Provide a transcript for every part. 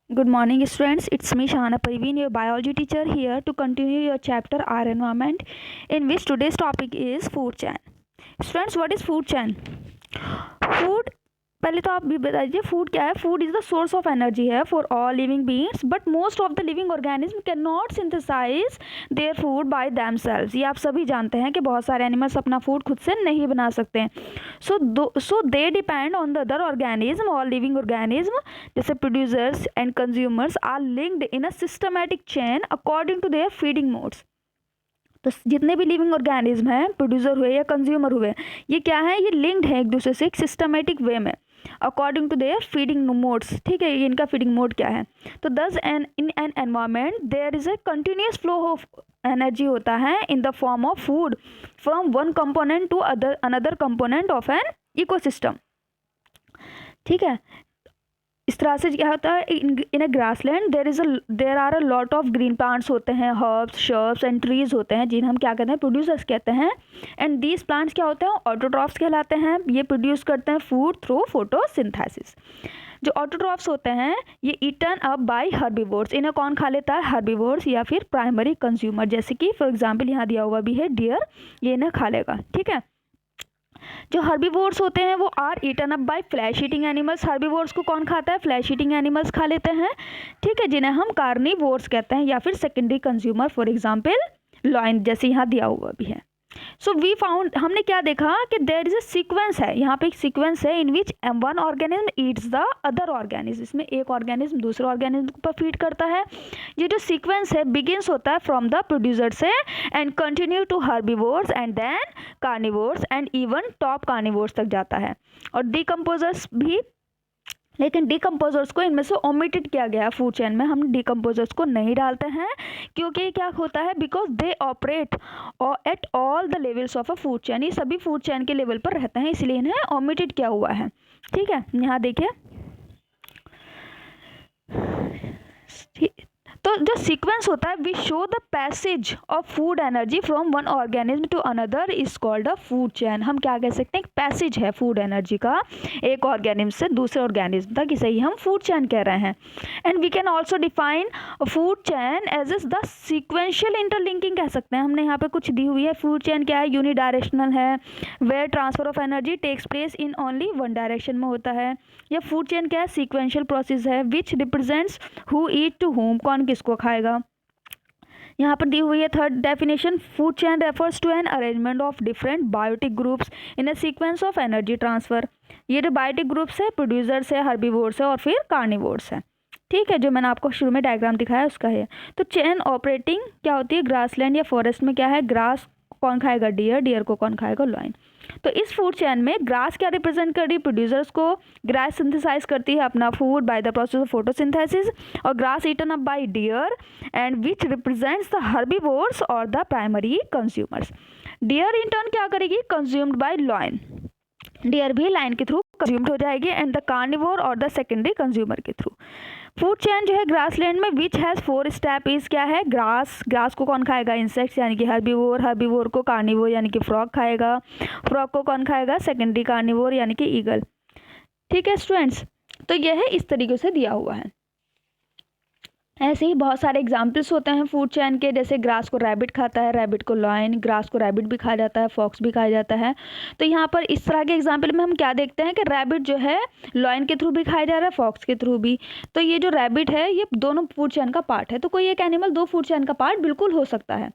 Good morning, students. It's me, Shahana Parveen, your biology teacher, here to continue your chapter Our Environment, in which today's topic is food chain. Students, what is food chain? Food, पहले तो आप भी बता दीजिए food क्या है. Food is the source of energy है for all living beings, but most of the living organism can not synthesise their food by themselves. ये आप सभी जानते हैं कि बहुत सारे एनिमल्स अपना फूड खुद से नहीं बना सकते हैं. So they depend on the other organism. All living organism जैसे producers and consumers are linked in a systematic chain according to their feeding modes. तो जितने भी लिविंग ऑर्गेनिज्म हैं, प्रोड्यूसर हुए या कंज्यूमर हुए, ये क्या है, ये लिंक्ड है एक दूसरे से एक सिस्टमेटिक वे में according to their feeding modes. ठीक है, ये इनका फीडिंग मोड क्या है. तो thus in an environment there is a continuous flow of energy होता है in the form of food from one component to another component of an ecosystem. ठीक है, इस तरह से क्या होता है, in a grassland there are a lot of green plants होते हैं, हर्ब्स, शर्ब्स एंड ट्रीज होते हैं, जिन्हें हम क्या कहते हैं, प्रोड्यूसर्स कहते हैं. एंड दीज प्लांट्स क्या होते हैं, ऑटोट्रॉफ्स कहलाते हैं. ये प्रोड्यूस करते हैं फूड थ्रू फोटोसिंथेसिस. जो ऑटोट्रॉफ्स होते हैं ये ईटन अप बाय हर्बीवोर्स. इन्हें कौन खा लेता है, हर्बीवोर्स या फिर प्राइमरी कंज्यूमर, जैसे कि फॉर एग्जाम्पल यहाँ दिया हुआ भी है डियर, ये इन्हें खा लेगा. ठीक है, जो हर्बीवोर्स होते हैं वो are eaten up by flesh eating animals. Herbivores को कौन खाता है, फ्लैश ईटिंग एनिमल्स खा लेते हैं. ठीक है, जिन्हें हम कार्निवोर्स कहते हैं या फिर secondary consumer, for example lion, जैसे यहाँ दिया हुआ भी है. सो वी फाउंड, हमने क्या देखा कि देयर इज अ सीक्वेंस है, यहाँ पे एक सीक्वेंस है in which one organism eats the other organism. इसमें एक ऑर्गेनिज्म दूसरे ऑर्गेनिज्म पर फीड करता है. ये जो सीक्वेंस है बिगिंस होता है फ्रॉम द प्रोड्यूसर से and continue to herbivores and then carnivores and even top carnivores तक जाता है. और डिकम्पोजर्स भी, लेकिन डिकम्पोजर्स को इनमें से ओमिटेड किया गया है फूड चेन में. हम डिकम्पोजर्स को नहीं डालते हैं क्योंकि क्या होता है, because they operate at all the levels of a food chain. ये सभी फूड चेन के लेवल पर रहते हैं, इसलिए इन्हें ओमिटेड किया हुआ है. ठीक है, यहाँ देखिए, तो जो सीक्वेंस होता है, we show the passage of food energy from one organism to another is called a food chain. हम क्या कह सकते हैं, एक पैसेज है फूड एनर्जी का एक ऑर्गेनिज्म से दूसरे ऑर्गेनिज्म तक, इसे ही हम फूड चेन कह रहे हैं. And we can also define food chain as is the sequential interlinking कह सकते हैं. हमने यहाँ पे कुछ दी हुई है. फूड चेन क्या है, यूनिडायरेक्शनल है, where transfer of energy takes place in only one direction में होता है. या फूड चेन क्या है, सीक्वेंशियल प्रोसेस है which represents who eat to whom, कौन किसको खाएगा. यहाँ पर दी हुई है third definition, food chain refers to an arrangement of different biotic groups in a sequence of energy transfer. ये जो बायोटिक ग्रुप्स है, प्रोड्यूसर्स है, हर्बीवोर्स है और फिर कार्निवोर्स है. ठीक है, जो मैंने आपको शुरू में डायग्राम दिखाया उसका है. तो चेन ऑपरेटिंग क्या होती है, ग्रासलैंड या फॉरेस्ट में क्या है, ग्रास कौन खाएगा, डियर, डियर को कौन खाएगा, लॉइन. तो इस फूड चेन में ग्रास क्या रिप्रेजेंट कर रही है, प्रोड्यूसर्स को. ग्रास सिंथेसाइज करती है अपना food by the process of photosynthesis, और grass eaten up by deer and which represents the herbivores और the primary consumers. Deer in turn क्या करेगी, कंज्यूम्ड बाय लॉइन. डियर भी लाइन के थ्रू कंज्यूम्ड हो जाएगी एंड द कार्निवोर और the secondary consumer के थ्रू. फूड चेन जो है ग्रासलैंड में विच हैज़ 4 स्टेप इज क्या है, ग्रास, ग्रास को कौन खाएगा, इंसेक्ट्स यानी कि हर्बीवोर, हर्बीवोर को कार्निवोर यानी कि फ्रॉग खाएगा, फ्रॉग को कौन खाएगा, सेकेंडरी कार्निवोर यानी कि ईगल. ठीक है स्टूडेंट्स, तो यह है इस तरीके से दिया हुआ है. ऐसे ही बहुत सारे एग्जाम्पल्स होते हैं फूड चैन के, जैसे ग्रास को रैबिट खाता है, रैबिट को लॉयन, ग्रास को रैबिट भी खाया जाता है, फॉक्स भी खाया जाता है. तो यहाँ पर इस तरह के एग्जाम्पल में हम क्या देखते हैं कि रैबिट जो है लॉयन के थ्रू भी खाया जा रहा है, फॉक्स के थ्रू भी. तो ये जो रैबिट है ये दोनों फूड चैन का पार्ट है. तो कोई एक एनिमल 2 फूड चैन का पार्ट बिल्कुल हो सकता है.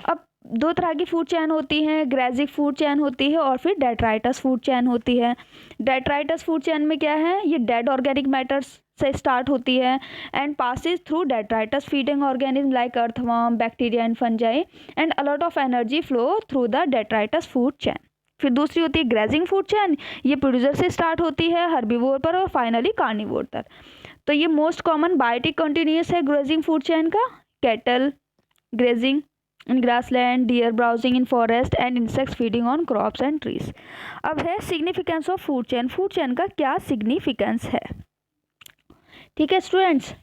अब 2 तरह की फूड चैन होती हैं, ग्रेजिक फूड चैन होती है और फिर डेट्राइटस फूड चैन होती है. डेट्राइटस फूड चैन में क्या है, ये डेड ऑर्गेनिक मैटर्स से स्टार्ट होती है and passes through detritus feeding organism like earthworm, bacteria and fungi and a lot of energy flow through the detritus food chain. फिर दूसरी होती है ग्रेजिंग फूड चैन, ये प्रोड्यूसर से स्टार्ट होती है हर्बीवोर पर और फाइनली कार्निवोर तक. तो ये मोस्ट कॉमन बायोटिक कंटिन्यूस है ग्रेजिंग फूड चैन का, cattle grazing in grassland, deer browsing in forest and insects feeding on crops and trees. अब है significance of food chain. Food chain का क्या सिग्निफिकेंस है. ठीक है स्टूडेंट्स,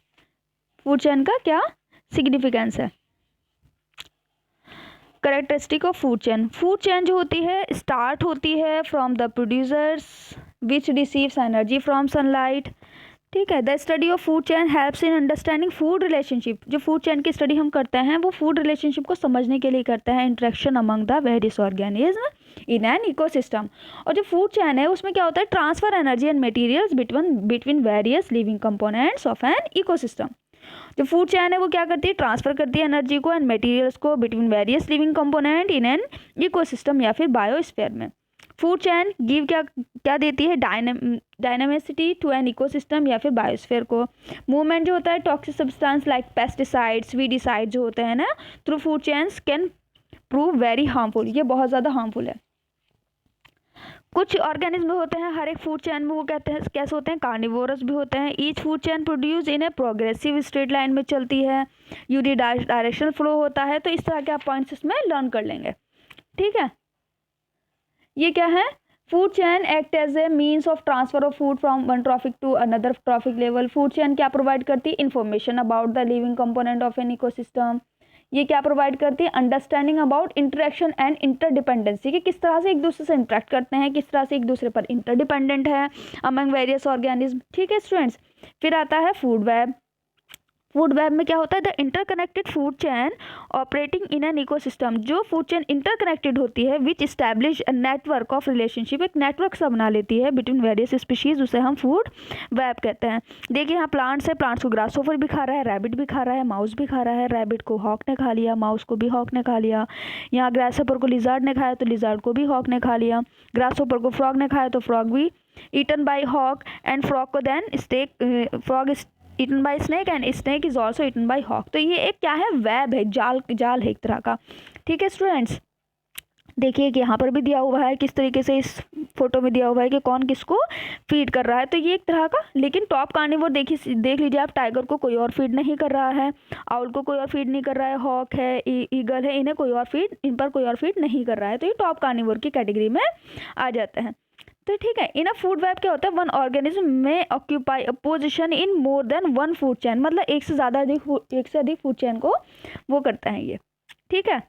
फूड चैन का क्या सिग्निफिकेंस है. Characteristic of food chain. Food चैन जो होती है स्टार्ट होती है from the producers which receives energy from sunlight. ठीक है। The study of food chain helps in understanding food relationship. जो फूड चेन की स्टडी हम करते हैं वो फूड रिलेशनशिप को समझने के लिए करते हैं, interaction among the various organism in an ecosystem. और जो फूड चेन है उसमें क्या होता है, transfer energy and materials between various living components of an ecosystem. जो फूड चेन है वो क्या करती है, ट्रांसफर करती है एनर्जी को एंड मटेरियल्स को between various living component in an ecosystem या फिर बायोस्फीयर में। फूड चेन गिव क्या क्या देती है, डायनामिसिटी टू एन इकोसिस्टम या फिर बायोस्फीयर को। मूवमेंट जो होता है toxic substance like pesticides, weedicide जो होते हैं ना through food chains can prove very harmful, ये बहुत ज़्यादा हार्मफुल है। कुछ ऑर्गेनिज्म होते हैं हर एक फूड चेन में, वो कहते हैं कैसे होते हैं, कार्निवोरस भी होते हैं। Each food chain produce in a progressive straight line में चलती है, यूनी डायरेक्शनल फ्लो होता है। तो इस तरह के आप पॉइंट्स इसमें लर्न कर लेंगे, ठीक है। ये क्या है, food chain act as a means of transfer of food from one trophic to another trophic level. Food chain क्या प्रोवाइड करती है, information about the living component of an ecosystem. ये क्या प्रोवाइड करती है, understanding about interaction and interdependency, कि किस तरह से एक दूसरे से इंटरेक्ट करते हैं, किस तरह से एक दूसरे पर इंटरडिपेंडेंट है अमंग वेरियस ऑर्गेनिज्म, ठीक है स्टूडेंट्स। फिर आता है फूड वेब। फूड वेब में क्या होता है, the interconnected food chain operating in an ecosystem. जो फूड चेन इंटरकनेक्टेड होती है which establish a network of relationship, एक नेटवर्क सा बना लेती है बिटवीन वेरियस स्पीशीज, उसे हम फूड वेब कहते हैं। देखिए यहाँ प्लांट्स है, प्लांट्स को ग्रासहोपर भी खा रहा है, रैबिट भी खा रहा है, माउस भी खा रहा है, रैबिट को हॉक ने खा लिया, माउस को भी हॉक ने खा लिया। यहाँ ग्रासहोपर को लिजार्ड ने खाया तो लिजार्ड को भी हॉक ने खा लिया। ग्रासहोपर को फ्रॉग ने खाया तो फ्रॉग भी eaten by hawk and frog को then frog eaten by snake and snake is also eaten by hawk. तो ये एक क्या है, वेब है, जाल है एक तरह का, ठीक है स्टूडेंट्स। देखिए कि यहाँ पर भी दिया हुआ है किस तरीके से, इस फोटो में दिया हुआ है कि कौन किसको फीड कर रहा है। तो ये एक तरह का, लेकिन टॉप कार्निवोर देख लीजिए आप, टाइगर को कोई और फीड नहीं कर रहा है, आउल को कोई और फीड नहीं कर रहा है, हॉक है, ईगल है, इन्हें कोई और फीड, इन पर कोई और फीड नहीं कर रहा है। तो ये टॉप कार्निवोर की कैटेगरी में आ जाते हैं। तो ठीक है, इन अ फूड वेब क्या होता है, वन ऑर्गेनिज्म में occupy a position in more than one food chain, मतलब एक से अधिक फूड चेन को वो करता है ये, ठीक है।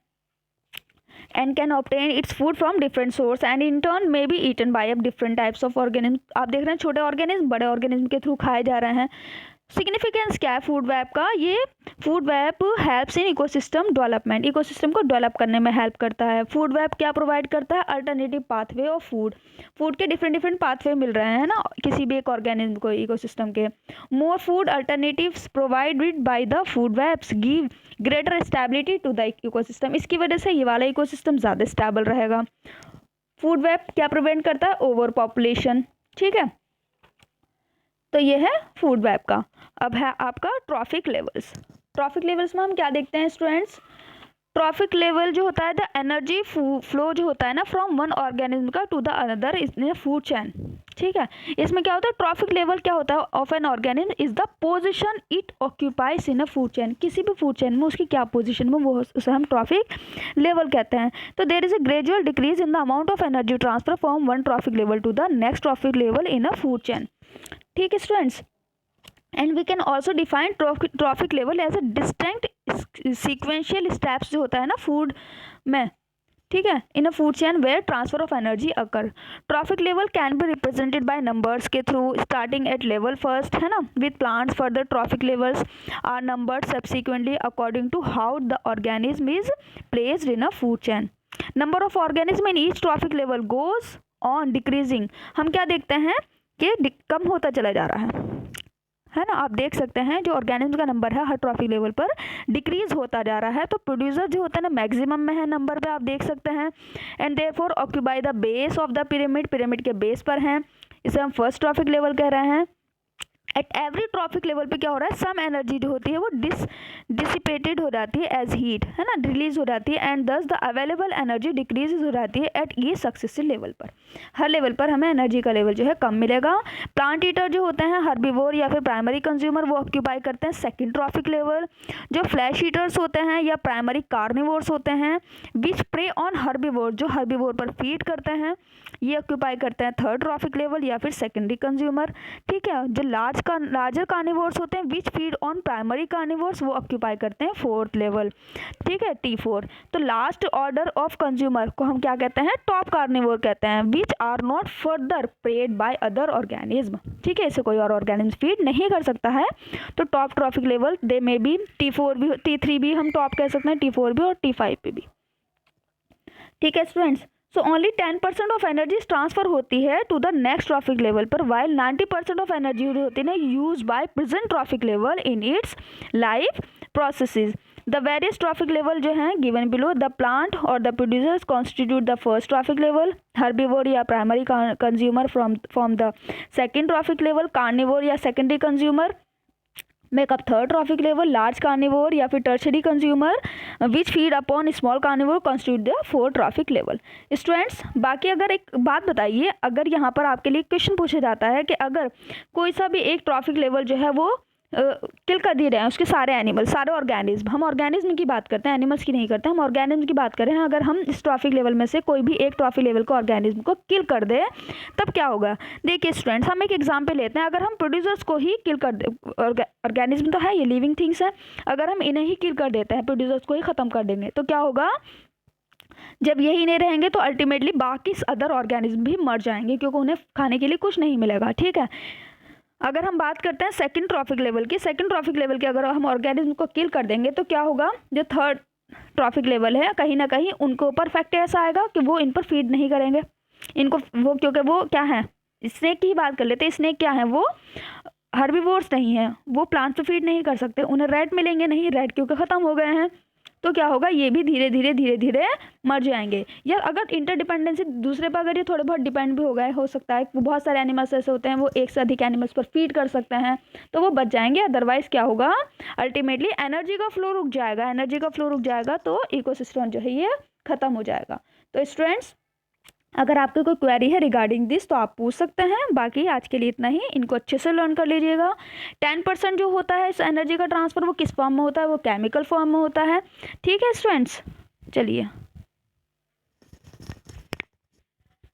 And can obtain its food from different source and in turn may be eaten by different types of organism. आप देख रहे हैं छोटे ऑर्गेनिज्म बड़े ऑर्गेनिज्म के थ्रू खाए जा रहे हैं। सिग्निफिकेंस क्या है फूड वेब का, ये food web helps in ecosystem development, ecosystem को डेवलप करने में हेल्प करता है। फूड वेब क्या प्रोवाइड करता है, अल्टरनेटिव पाथवे ऑफ फूड के डिफरेंट पाथवे मिल रहे हैं ना किसी भी एक ऑर्गेनिज्म को, इकोसिस्टम के। More food alternatives provided by the food webs give greater stability to the ecosystem. इसकी वजह से ये वाला इकोसिस्टम ज़्यादा स्टेबल रहेगा। फूड वेब क्या प्रिवेंट करता है, ओवर पॉपुलेशन, ठीक है। तो ये है फूड वेब का। अब है आपका ट्रॉफिक लेवल्स। ट्रॉफिक लेवल्स में हम क्या देखते हैं स्टूडेंट्स, ट्रॉफिक लेवल जो होता है द एनर्जी फ्लो जो होता है ना फ्रॉम वन ऑर्गेनिज्म का to the another in food chain, ठीक है। इसमें क्या होता है, ट्रॉफिक लेवल क्या होता है of an organism is the position it occupies in a food chain. किसी भी फूड चेन में उसकी क्या पोजीशन में, वो उसे हम ट्रॉफिक लेवल कहते हैं। तो there is a gradual decrease in the amount of energy transfer from one trophic level to the next trophic level in a food chain, ठीक है students. And we can also define trophic level as a distinct sequential steps जो होता है ना food में, ठीक है, in a food chain where transfer of energy occur. Trophic level can be represented by numbers के through, starting at level first, है ना, with plants further trophic levels are numbered subsequently according to how the organism is placed in a food chain. Number of organism in each trophic level goes on decreasing. हम क्या देखते हैं कि कम होता चला जा रहा है ना, आप देख सकते हैं जो ऑर्गेनिज्म का नंबर है हर ट्रॉफिक लेवल पर डिक्रीज होता जा रहा है। तो प्रोड्यूसर जो होता है ना मैक्सिमम में है नंबर पे, आप देख सकते हैं। And therefore occupy the base of the pyramid, pyramid के बेस पर हैं, इसे हम फर्स्ट ट्रॉफिक लेवल कह रहे हैं। एट एवरी ट्रॉफिक लेवल पे क्या हो रहा है, सम एनर्जी जो होती है वो डिसिपेटेड हो जाती है एज हीट, है ना, रिलीज हो जाती है। एंड दस द अवेलेबल एनर्जी डिक्रीज हो जाती है एट ये सक्सेसिव लेवल पर। हर लेवल पर हमें एनर्जी का लेवल जो है कम मिलेगा। प्लांट ईटर जो होते हैं हर्बीवोर या फिर प्राइमरी कंज्यूमर, वो ऑक्यूपाई करते हैं सेकेंड ट्रॉफिक लेवल। जो फ्लैश ईटर्स होते हैं या प्राइमरी कार्निवोर्स होते हैं विच प्रे ऑन हर्बीवोर, जो हर्बीवोर पर फीड करते हैं, ये ऑक्यूपाई करते हैं थर्ड ट्रॉफिक लेवल या फिर सेकेंडरी कंज्यूमर, ठीक है। जो लार्ज लार्जर कार्निवोर्स होते हैं which feed on primary carnivores, वो ऑक्यूपाई करते हैं 4th लेवल, ठीक है, T4। तो लास्ट ऑर्डर ऑफ कंज्यूमर को हम क्या कहते हैं, टॉप कार्निवोर कहते हैं, which are not further preyed by other organism, ठीक है, इसे कोई और ऑर्गेनिज्म फीड नहीं कर सकता है। तो टॉप ट्रॉफिक लेवल दे में भी T4 भी, T3 भी हम टॉप कह सकते हैं, T4 भी और T5 पे भी, ठीक है students. So only 10% of energy transfer होती है to the next trophic level पर, वाइल 90% ऑफ एनर्जी होती है use by present trophic level in its life processes. The various trophic level जो हैं गिवन बिलो, द प्लांट और the producers constitute the first trophic level, herbivore या primary consumer from the second trophic level, carnivore या secondary consumer make up third trophic level, large carnivore या फिर tertiary consumer which feed upon small carnivore constitute the fourth trophic level. Students बाकी अगर एक बात बताइए, अगर यहाँ पर आपके लिए क्वेश्चन पूछा जाता है कि अगर कोई सा भी एक ट्रॉफिक लेवल जो है वो किल कर दिए रहे हैं उसके सारे एनिमल, सारे ऑर्गेनिज्म, हम ऑर्गेनिज्म की बात करते हैं, एनिमल्स की नहीं करते, हम ऑर्गेनिज्म की बात कर रहे हैं, अगर हम इस ट्रॉफिक लेवल में से कोई भी एक ट्रॉफिक लेवल को ऑर्गेनिज्म को किल कर दे तब क्या होगा। देखिए स्टूडेंट्स हम एक एग्जांपल लेते हैं, अगर हम प्रोड्यूसर्स को ही किल कर दे, ऑर्गेनिज्म तो है ये लिविंग थिंग्स है, अगर हम इन्हें ही किल कर देते हैं, प्रोड्यूसर्स को ही ख़त्म कर देंगे तो क्या होगा, जब यही नहीं रहेंगे तो अल्टीमेटली बाकी अदर ऑर्गेनिज्म भी मर जाएंगे क्योंकि उन्हें खाने के लिए कुछ नहीं मिलेगा, ठीक है। अगर हम बात करते हैं सेकंड ट्रॉफिक लेवल की, सेकंड ट्रॉफिक लेवल के अगर हम ऑर्गेनिज्म को किल कर देंगे तो क्या होगा, जो थर्ड ट्रॉफिक लेवल है कहीं ना कहीं उनको ऊपर इफेक्ट ऐसा आएगा कि वो इन पर फीड नहीं करेंगे इनको, वो क्योंकि वो क्या है, स्नेक की ही बात कर लेते हैं, स्नेक क्या है, वो हर्बीवोर्स नहीं है, वो प्लांट्स पे फीड नहीं कर सकते, उन्हें रेड मिलेंगे नहीं, रेड क्योंकि ख़त्म हो गए हैं, तो क्या होगा, ये भी धीरे धीरे मर जाएंगे। या अगर इंटरडिपेंडेंसी दूसरे पर अगर ये थोड़े बहुत डिपेंड भी हो गए, हो सकता है बहुत सारे एनिमल्स ऐसे होते हैं वो एक से अधिक एनिमल्स पर फीड कर सकते हैं तो वो बच जाएंगे, अदरवाइज क्या होगा, अल्टीमेटली एनर्जी का फ्लो रुक जाएगा, एनर्जी का फ्लो रुक जाएगा तो इकोसिस्टम जो है ये खत्म हो जाएगा। तो स्टूडेंट्स अगर आपकी कोई क्वेरी है रिगार्डिंग दिस तो आप पूछ सकते हैं, बाकी आज के लिए इतना ही, इनको अच्छे से लर्न कर लीजिएगा। 10% जो होता है इस एनर्जी का ट्रांसफ़र वो किस फॉर्म में होता है, वो केमिकल फॉर्म में होता है, ठीक है स्टूडेंट्स। चलिए।